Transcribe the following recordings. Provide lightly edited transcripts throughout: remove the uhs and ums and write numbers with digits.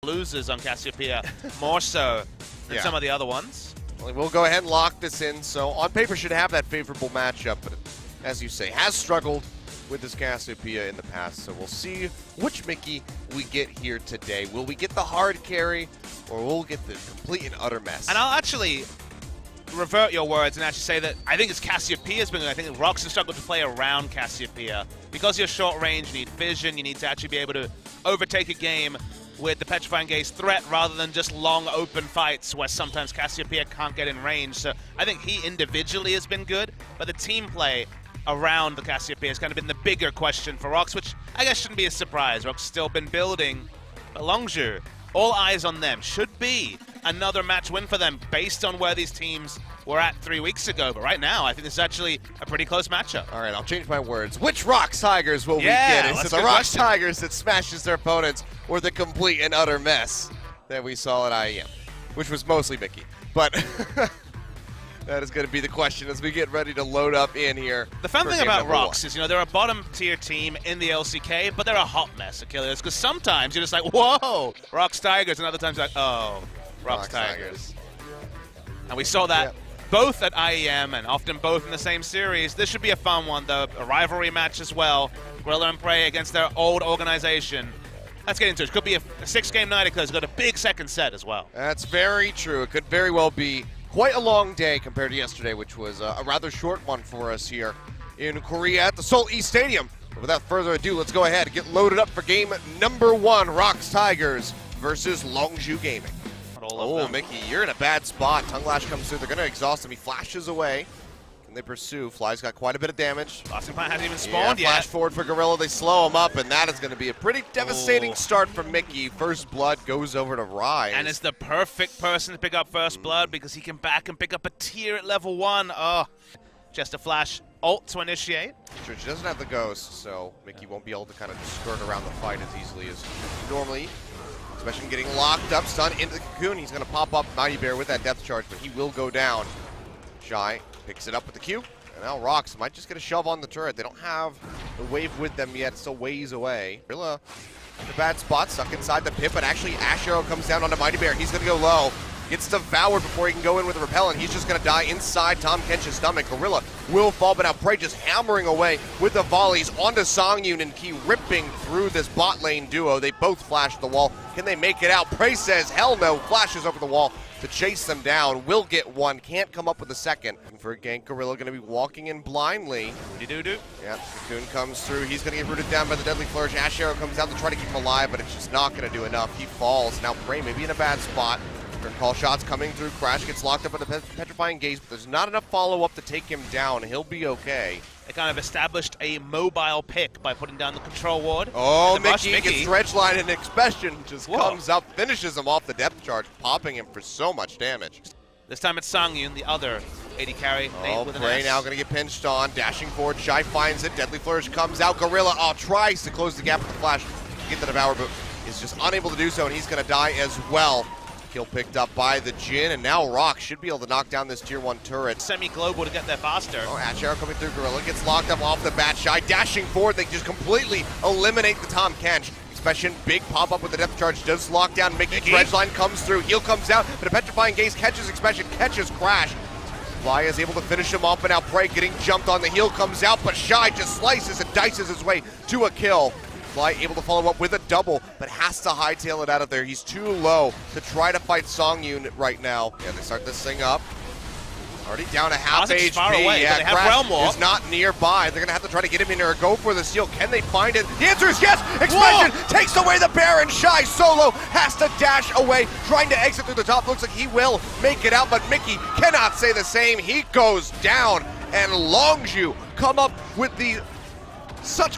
losers on Cassiopeia more so than some of the other ones. Well, we'll go ahead and lock this in. So on paper should have that favorable matchup, but as you say, has struggled with this Cassiopeia in the past. So we'll see which Mickey we get here today. Will we get the hard carry, or will we get the complete and utter mess? And I'll actually revert your words and actually say that I think it's Cassiopeia's been good. I think ROX has struggled to play around Cassiopeia. Because you're short range, you need vision, you need to actually be able to overtake a game with the Petrifying Gaze threat rather than just long open fights where sometimes Cassiopeia can't get in range. So I think he individually has been good, but the team play around the Cassiopeia has kind of been the bigger question for ROX, which I guess shouldn't be a surprise. ROX still been building, but Longzhu, all eyes on them. Should be another match win for them based on where these teams were at 3 weeks ago. But right now, I think this is actually a pretty close matchup. All right, I'll change my words. Which ROX Tigers will we get? Is it the ROX Tigers that smashes their opponents, or the complete and utter mess that we saw at IEM, which was mostly Mickey? But that is going to be the question as we get ready to load up in here. The fun thing about ROX is, they're a bottom-tier team in the LCK, but they're a hot mess, Achilles, because sometimes you're just like, whoa, ROX Tigers, and other times you're like, oh, ROX Tigers. And we saw that both at IEM and often both in the same series. This should be a fun one, though. A rivalry match as well. Gorilla and Prey against their old organization. Let's get into it. Could be a 6-game night because it's got a big second set as well. That's very true. It could very well be quite a long day compared to yesterday, which was a rather short one for us here in Korea at the Seoul East Stadium. But without further ado, let's go ahead and get loaded up for game number 1, ROX Tigers versus Longzhu Gaming. Oh, Mickey, you're in a bad spot. Tongue Lash comes through. They're going to exhaust him. He flashes away. Can they pursue? Fly's got quite a bit of damage. Boston Plant hasn't even spawned yet. Flash forward for Gorilla. They slow him up, and that is going to be a pretty devastating start for Mickey. First blood goes over to Rise. And it's the perfect person to pick up first blood because he can back and pick up a tier at level 1. Oh, just a flash ult to initiate. Sure, she doesn't have the ghost, so Mickey won't be able to kind of just skirt around the fight as easily as normally. Expession getting locked up, stunned into the cocoon. He's going to pop up Mighty Bear with that depth charge, but he will go down. Shy picks it up with the Q, and now ROX might just get a shove on the turret. They don't have the wave with them yet. It's still ways away. Gorilla in a bad spot, stuck inside the pit, but actually Ash Arrow comes down onto Mighty Bear. He's going to go low. Gets devoured before he can go in with a repellent. He's just going to die inside Tom Kench's stomach. Gorilla will fall, but now Prey just hammering away with the volleys onto Songyun and Key ripping through this bot lane duo. They both flash the wall. Can they make it out? Prey says hell no. Flashes over the wall to chase them down. Will get one. Can't come up with a second. And for a gank, Gorilla going to be walking in blindly. Do-do-do. Yeah, Cocoon comes through. He's going to get rooted down by the Deadly Flourish. Ash Arrow comes out to try to keep him alive, but it's just not going to do enough. He falls. Now Prey maybe in a bad spot. Call shots coming through. Crash gets locked up in the Petrifying Gaze, but there's not enough follow-up to take him down. He'll be okay. They kind of established a mobile pick by putting down the control ward. Oh, Mickey gets dredge line, and Expession just comes up, finishes him off the depth charge, popping him for so much damage. This time it's Songyun, the other AD carry. Oh, Prey now going to get pinched on, dashing forward. Shy finds it. Deadly Flourish comes out. Gorilla tries to close the gap with the flash to get the devour, but is just unable to do so, and he's going to die as well. Kill picked up by the Jhin, and now ROX should be able to knock down this tier 1 turret. Semi-global to get there faster. Oh, Ash Arrow coming through. Gorilla gets locked up off the bat. Shy dashing forward. They just completely eliminate the Tom Kench. Expession, big pop-up with the depth charge. Does lock down Mickey. Dredge line comes through. Heal comes out, but a Petrifying Gaze catches Expession, catches Crash. Fly is able to finish him off, and now Prey getting jumped on. The heal comes out, but Shy just slices and dices his way to a kill. Fly able to follow up with a double, but has to hightail it out of there. He's too low to try to fight Songyun right now. Yeah, they start this thing up. Already down to half HP. Far away, yeah, they have Realm Walk. Is not nearby. They're going to have to try to get him in there or go for the steal. Can they find it? The answer is yes! Expession takes away the Baron. Shy solo has to dash away, trying to exit through the top. Looks like he will make it out, but Mickey cannot say the same. He goes down, and Longzhu come up with the such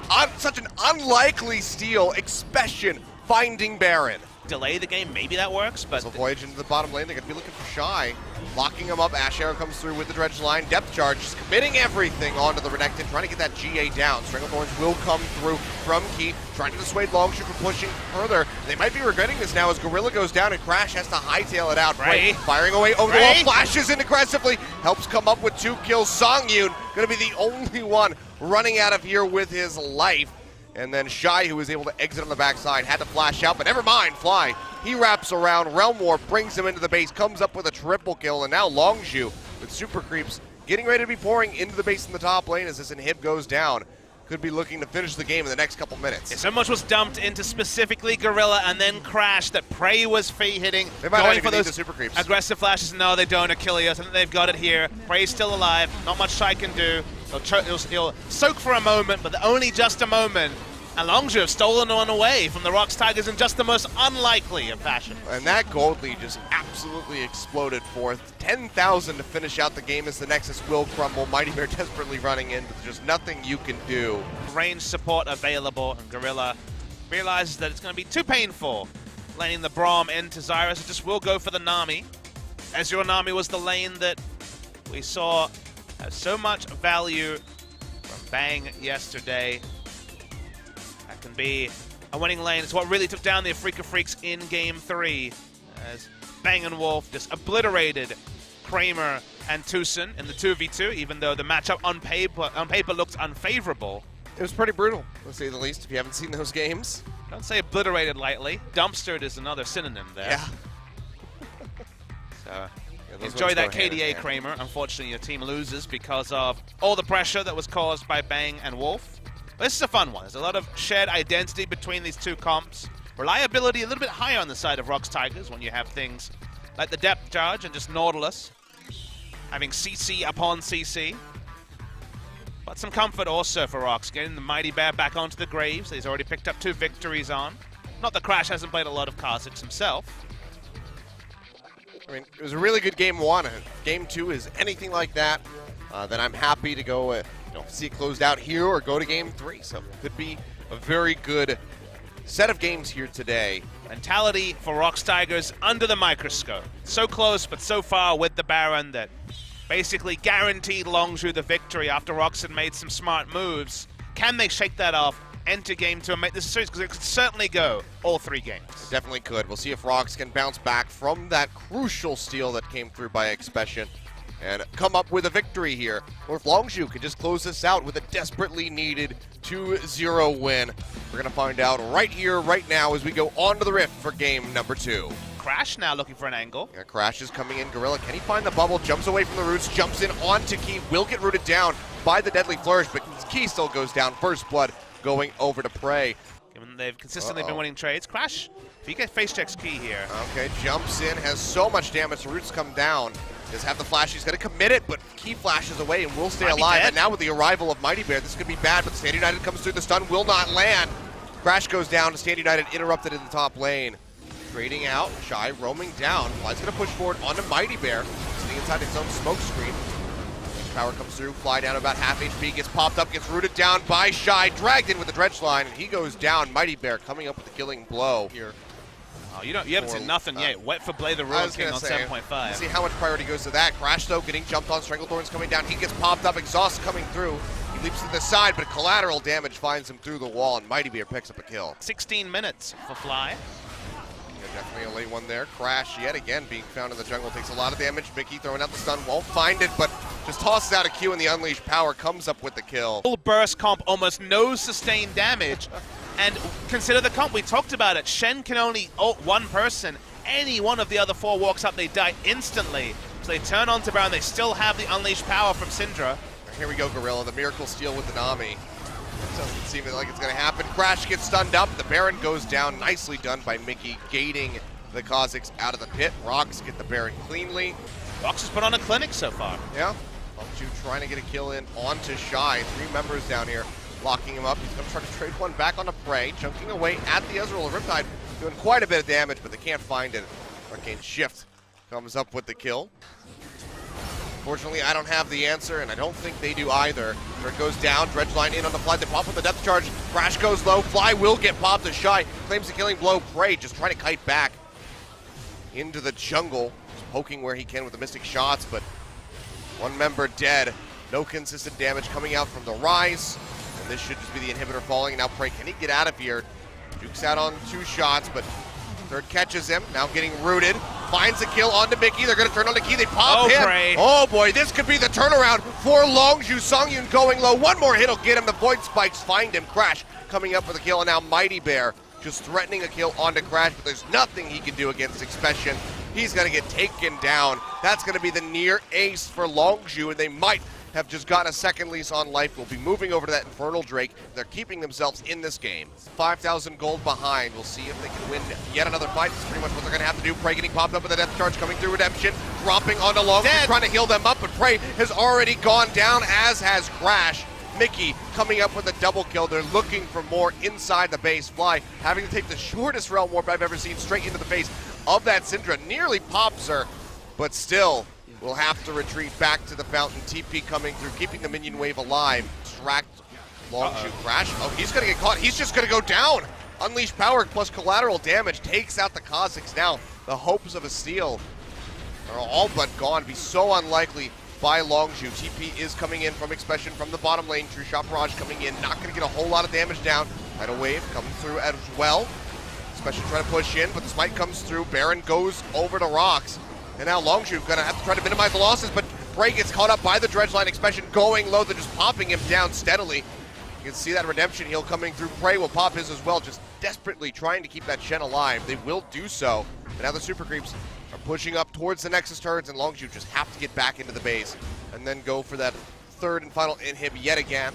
an unlikely steal. Expession finding Baron. Delay the game, maybe that works, but... So Voyage into the bottom lane, they're going to be looking for Shy. Locking him up, Ash Arrow comes through with the dredge line. Depth charge, just committing everything onto the Renekton, trying to get that GA down. Stranglethorns will come through from Key, trying to dissuade Longzhu from pushing further. They might be regretting this now as Gorilla goes down and Crash has to hightail it out. Prey firing away over the wall, flashes in aggressively, helps come up with 2 kills. Songyun going to be the only one running out of here with his life. And then Shy, who was able to exit on the backside, had to flash out, but never mind, Fly. He wraps around, Realm War brings him into the base, comes up with a triple kill, and now Longzhu with super creeps getting ready to be pouring into the base in the top lane as this inhib goes down. Could be looking to finish the game in the next couple minutes. Yeah, so much was dumped into specifically Gorilla and then Crash that Prey was hitting, They might going not for even need those the super creeps. aggressive flashes. No, they don't, Achilles. I think they've got it here. Prey's still alive. Not much Shy can do. He'll soak for a moment, but only just a moment. And Longzhu have stolen one away from the ROX Tigers in just the most unlikely of fashion. And that gold lead just absolutely exploded forth. 10,000 to finish out the game as the Nexus will crumble. Mighty Bear desperately running in, but there's just nothing you can do. Range support available, and Gorilla realizes that it's going to be too painful laning the Braum into Xyrus. It just will go for the Nami, as your Nami was the lane that we saw have so much value from Bang yesterday. That can be a winning lane. It's what really took down the Afrika Freaks in Game 3, as Bang and Wolf just obliterated Kramer and Tucson in the 2v2, even though the matchup on paper looks unfavorable. It was pretty brutal, to say the least, if you haven't seen those games. Don't say obliterated lightly. Dumpstered is another synonym there. Yeah. So those enjoy ones that go hand in KDA, hand. Kramer. Unfortunately, your team loses because of all the pressure that was caused by Bang and Wolf. But this is a fun one. There's a lot of shared identity between these two comps. Reliability a little bit higher on the side of ROX Tigers when you have things like the depth charge and just Nautilus having CC upon CC. But some comfort also for ROX, getting the Mighty Bear back onto the Graves that he's already picked up 2 victories on. Not that Crash hasn't played a lot of Kha'Zix himself. I mean, it was a really good game 1. If game 2 is anything like that, then I'm happy to go see it closed out here or go to game 3. So it could be a very good set of games here today. Mentality for ROX Tigers under the microscope. So close, but so far with the Baron that basically guaranteed Longzhu the victory after ROX had made some smart moves. Can they shake that off, enter game 2, and make this a series? Because it could certainly go all 3 games. It definitely could. We'll see if ROX can bounce back from that crucial steal that came through by Expession and come up with a victory here. Or if Longzhu can just close this out with a desperately needed 2-0 win. We're going to find out right here, right now, as we go on to the Rift for game number 2. Crash now looking for an angle. Yeah, Crash is coming in. Gorilla, can he find the bubble? Jumps away from the roots, jumps in onto Key, will get rooted down by the Deadly Flourish, but Key still goes down. First blood going over to Prey. Given they've consistently been winning trades. Crash, if you get face checks Key here. Okay, jumps in, has so much damage. The roots come down. Does have the flash. He's going to commit it, but Key flashes away and will stay alive. And now with the arrival of Mighty Bear, this could be bad, but Stand United comes through. The stun will not land. Crash goes down. Stand United interrupted in the top lane. Trading out. Shy roaming down. Fly's going to push forward onto Mighty Bear, sitting inside his own smoke screen. Power comes through. Fly down about half HP. Gets popped up. Gets rooted down by Shy. Dragged in with the dredge line, and he goes down. Mighty Bear coming up with the killing blow here. Oh, you haven't seen nothing yet. Wet for Blade the Ruin King on 7.5. See how much priority goes to that. Crash, though, getting jumped on. Stranglethorn's coming down. He gets popped up. Exhaust coming through. He leaps to the side, but collateral damage finds him through the wall, and Mighty Bear picks up a kill. 16 minutes for Fly. Yeah, definitely a late one there. Crash, yet again, being found in the jungle, takes a lot of damage. Mickey throwing out the stun, won't find it, but just tosses out a Q, and the Unleashed Power comes up with the kill. Full burst comp, almost no sustained damage. And consider the comp, we talked about it. Shen can only ult one person. Any one of the other 4 walks up, they die instantly. So they turn on to Baron, they still have the Unleashed Power from Syndra. Here we go, Gorilla, the miracle steal with the Nami. It doesn't seem like it's going to happen. Crash gets stunned up. The Baron goes down. Nicely done by Mickey, gating the Kha'Zix out of the pit. ROX get the Baron cleanly. ROX has put on a clinic so far. Yeah. Longzhu trying to get a kill in onto Shy. 3 members down here locking him up. He's going to try to trade one back onto Prey. Chunking away at the Ezreal. Riptide doing quite a bit of damage, but they can't find it. Arcane Shift comes up with the kill. Unfortunately, I don't have the answer, and I don't think they do either. There it goes down, Dredge line in on the Fly. They pop with the depth charge. Crash goes low. Fly will get popped as Shy claims the killing blow. Prey just trying to kite back into the jungle. Just poking where he can with the Mystic shots, but 1 member dead. No consistent damage coming out from the Rise. And this should just be the inhibitor falling. Now Prey, can he get out of here? Dukes out on 2 shots, but third catches him. Now getting rooted. Finds the kill onto Mickey. They're going to turn on the Key. They pop him. Prey. Oh boy, this could be the turnaround for Longzhu. Songyun going low. 1 more hit will get him. The Void Spikes find him. Crash coming up with a kill, and now Mighty Bear just threatening a kill onto Crash, but there's nothing he can do against Expession. He's going to get taken down. That's going to be the near ace for Longzhu, and they might have just gotten a second lease on life. We'll be moving over to that Infernal Drake. They're keeping themselves in this game. 5,000 gold behind. We'll see if they can win yet another fight. That's pretty much what they're going to have to do. Prey getting popped up with a death charge coming through Redemption, dropping onto Longzhu, trying to heal them up, but Prey has already gone down, as has Crash. Mickey coming up with a double kill. They're looking for more inside the base. Fly having to take the shortest realm warp I've ever seen straight into the face of that Syndra. Nearly pops her, but still will have to retreat back to the fountain. TP coming through, keeping the minion wave alive. Tracked Longzhu. Crash. Oh, he's going to get caught. He's just going to go down. Unleashed power plus collateral damage takes out the Kha'Zix. Now, the hopes of a steal are all but gone. Be so unlikely by Longzhu. TP is coming in from Expession from the bottom lane. True Shot Barrage coming in. Not going to get a whole lot of damage down. Tidal Wave coming through as well. Expession trying to push in, but the smite comes through. Baron goes over to ROX. And now Longzhu going to have to try to minimize the losses, but Prey gets caught up by the dredge line. Expession going low. They're just popping him down steadily. You can see that Redemption heal coming through. Prey will pop his as well, just desperately trying to keep that Shen alive. They will do so. But now the Super Creeps are pushing up towards the Nexus turrets, and Longzhu just have to get back into the base and then go for that third and final inhib yet again.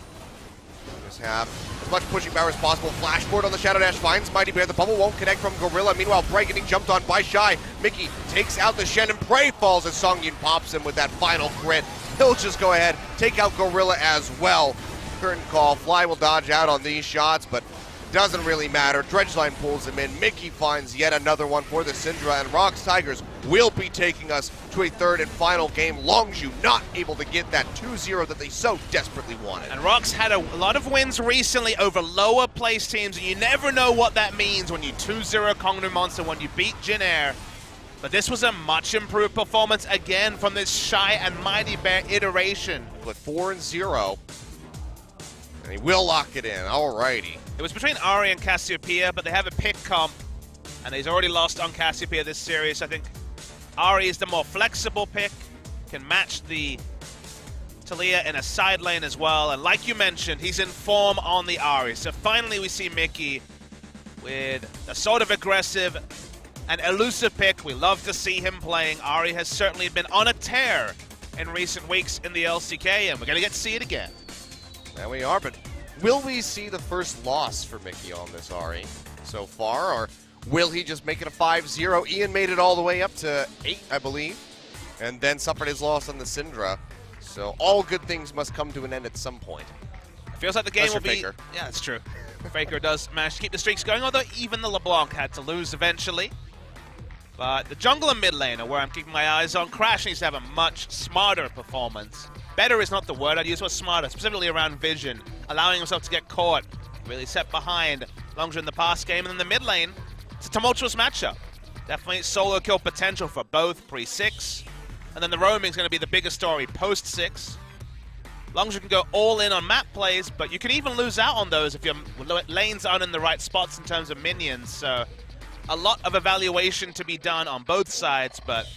Just have as much pushing power as possible. Flashboard on the Shadow Dash finds Mighty Bear. The bubble won't connect from Gorilla. Meanwhile, Prey getting jumped on by Shy. Mickey takes out the Shen, and Prey falls as Songyun pops him with that final crit. He'll just go ahead, take out Gorilla as well. Curtain call. Fly will dodge out on these shots, but doesn't really matter. Dredgeline pulls him in. Mickey finds yet another one for the Syndra, and ROX Tigers will be taking us to a third and final game. Longzhu not able to get that 2-0 that they so desperately wanted. And ROX had a lot of wins recently over lower place teams, and you never know what that means when you 2-0 Kongnu Monster, when you beat Jin Air. But this was a much improved performance again from this Shy and Mighty Bear iteration. But 4-0, and he will lock it in. Alrighty. It was between Ahri and Cassiopeia, but they have a pick comp, and he's already lost on Cassiopeia this series. I think Ahri is the more flexible pick, can match the Taliyah in a side lane as well, and like you mentioned, he's in form on the Ahri. So finally we see Mickey with a sort of aggressive and elusive pick. We love to see him playing. Ahri has certainly been on a tear in recent weeks in the LCK, and we're going to get to see it again. There we are, but will we see the first loss for Mickey on this Ahri so far, or will he just make it a 5-0? Ian made it all the way up to 8, I believe, and then suffered his loss on the Syndra. So all good things must come to an end at some point. Feels like the game will be... Faker. Yeah, that's true. Faker does manage to keep the streaks going, although even the LeBlanc had to lose eventually. But the jungle and mid lane are where I'm keeping my eyes on. Crash needs to have a much smarter performance. Better is not the word I'd use, but smarter, specifically around vision, allowing himself to get caught, really set behind Longzhu in the past game. And in the mid lane, it's a tumultuous matchup. Definitely solo kill potential for both pre-6. And then the roaming is going to be the biggest story post-6. Longzhu can go all in on map plays, but you can even lose out on those if your lanes aren't in the right spots in terms of minions. So a lot of evaluation to be done on both sides, but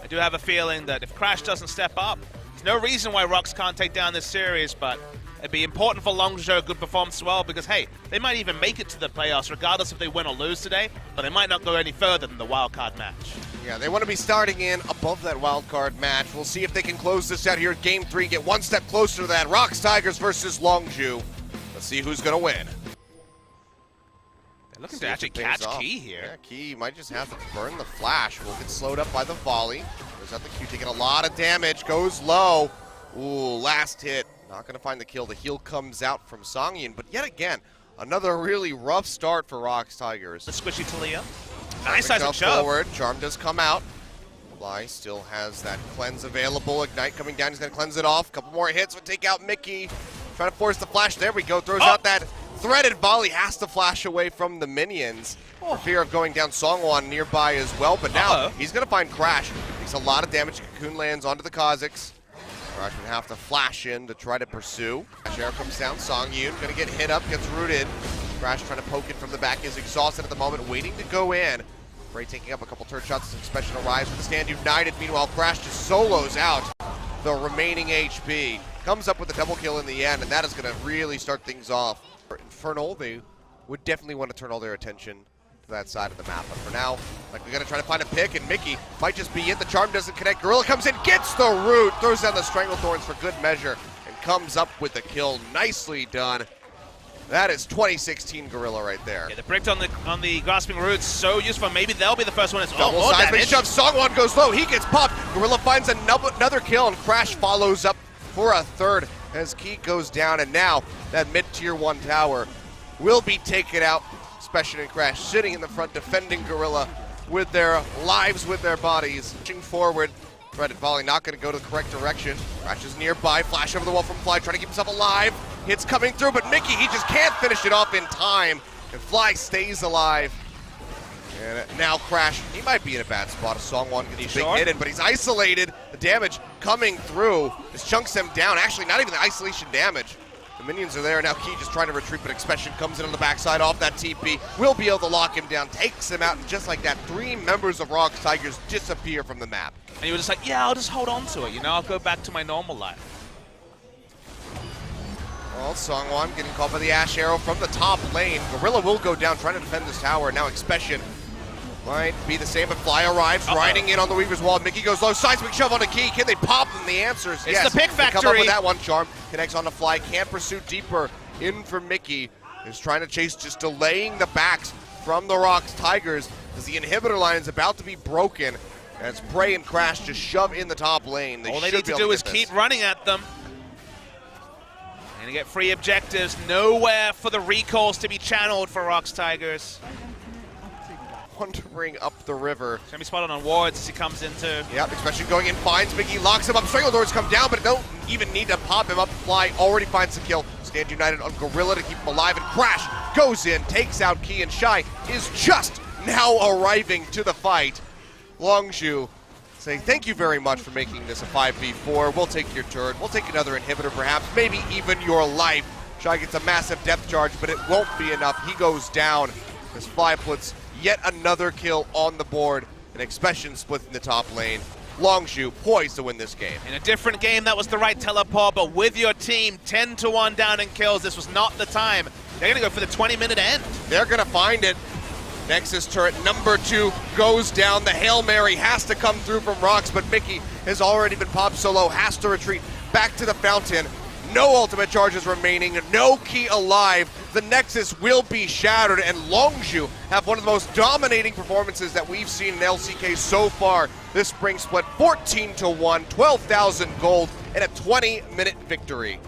I do have a feeling that if Crash doesn't step up, there's no reason why ROX can't take down this series, but it'd be important for Longzhu to show a good performance as well, because, hey, they might even make it to the playoffs regardless if they win or lose today, but they might not go any further than the wildcard match. Yeah, they want to be starting in above that wildcard match. We'll see if they can close this out here at Game 3, get one step closer to that. ROX Tigers versus Longzhu. Let's see who's going to win. They're looking to actually catch Key here. Yeah, Key might just have to burn the flash. Will get slowed up by the volley. Goes out the Q, taking a lot of damage. Goes low. Ooh, last hit. Not going to find the kill. The heal comes out from Songyun, but yet again, another really rough start for ROX Tigers. The squishy Taliyah. Nice size of shove. Forward. Charm does come out. Fly still has that cleanse available. Ignite coming down. He's going to cleanse it off. Couple more hits would take out Mickey. Trying to force the flash. There we go. Throws out that threaded volley. Has to flash away from the minions for fear of going down. Songwon nearby as well, but now he's going to find Crash. Takes a lot of damage. Cocoon lands onto the Kha'Zix. Crash would have to flash in to try to pursue. Crash air comes down. Songyun going to get hit up, gets rooted. Crash trying to poke it from the back, is exhausted at the moment, waiting to go in. Prey taking up a couple turret shots as Expession arrives with the stand united. Meanwhile, Crash just solos out the remaining HP. Comes up with a double kill in the end, and that is going to really start things off. FINNALE, they would definitely want to turn all their attention to that side of the map. But for now, like we're going to try to find a pick, and Mickey might just be it. The charm doesn't connect. Gorilla comes in, gets the root, throws down the Stranglethorns for good measure, and comes up with the kill. Nicely done. That is 2016 Gorilla right there. Yeah, the brick on the grasping roots so useful. Maybe they'll be the first one. It's Double more seismic damage. shove. Songwon goes low. He gets popped. Gorilla finds another kill, and Crash follows up for a third as Key goes down. And now that mid-tier 1 tower will be taken out. Expession and Crash sitting in the front, defending Gorilla with their lives, with their bodies. Pushing forward. Threaded volley not going to go to the correct direction. Crash is nearby. Flash over the wall from Fly, trying to keep himself alive. Hits coming through, but Mickey, he just can't finish it off in time. And Fly stays alive. And now Crash, he might be in a bad spot. A Songwon gets a big hit in, but he's isolated. The damage coming through. This chunks him down. Actually, not even the isolation damage. The minions are there. Now Key just trying to retreat, but Expession comes in on the backside off that TP. Will be able to lock him down, takes him out, and just like that, 3 members of ROX Tigers disappear from the map. And you were just like, yeah, I'll just hold on to it. You know, I'll go back to my normal life. Well, Songwon getting caught by the Ash Arrow from the top lane. Gorilla will go down, trying to defend this tower. Now Expession might be the same, but Fly arrives, riding in on the Weaver's wall. Mickey goes low, seismic shove on the Key. Can they pop them? The answer is yes. It's the pick They come up factory. with that one. Charm connects on the Fly, can't pursue deeper. In for Mickey, is trying to chase, just delaying the backs from the ROX Tigers as the inhibitor line is about to be broken. As Prey and Crash just shove in the top lane. All they need to do is keep running at them. And get free objectives. Nowhere for the recalls to be channeled for ROX Tigers. Wandering up the river. He's going to be spotted on wards as he comes into. Yep, Expession going in, finds Mickey, locks him up. Stranglethorns come down, but don't even need to pop him up. Fly already finds the kill. Stand united on Gorilla to keep him alive, and Crash goes in, takes out Key, and Shy is just now arriving to the fight. Longzhu saying thank you very much for making this a 5v4. We'll take your turret. We'll take another inhibitor perhaps, maybe even your life. Shy gets a massive depth charge, but it won't be enough. He goes down as Fly puts yet another kill on the board, and Expession splits in the top lane. Longzhu poised to win this game. In a different game, that was the right teleport, but with your team 10-1 down in kills, this was not the time. They're going to go for the 20-minute end. They're going to find it. Nexus turret number 2 goes down. The Hail Mary has to come through from ROX, but Mickey has already been popped so low, has to retreat back to the fountain. No ultimate charges remaining, no Key alive. The Nexus will be shattered, and Longzhu have one of the most dominating performances that we've seen in LCK so far. This spring split 14-1, 12,000 gold, and a 20-minute victory.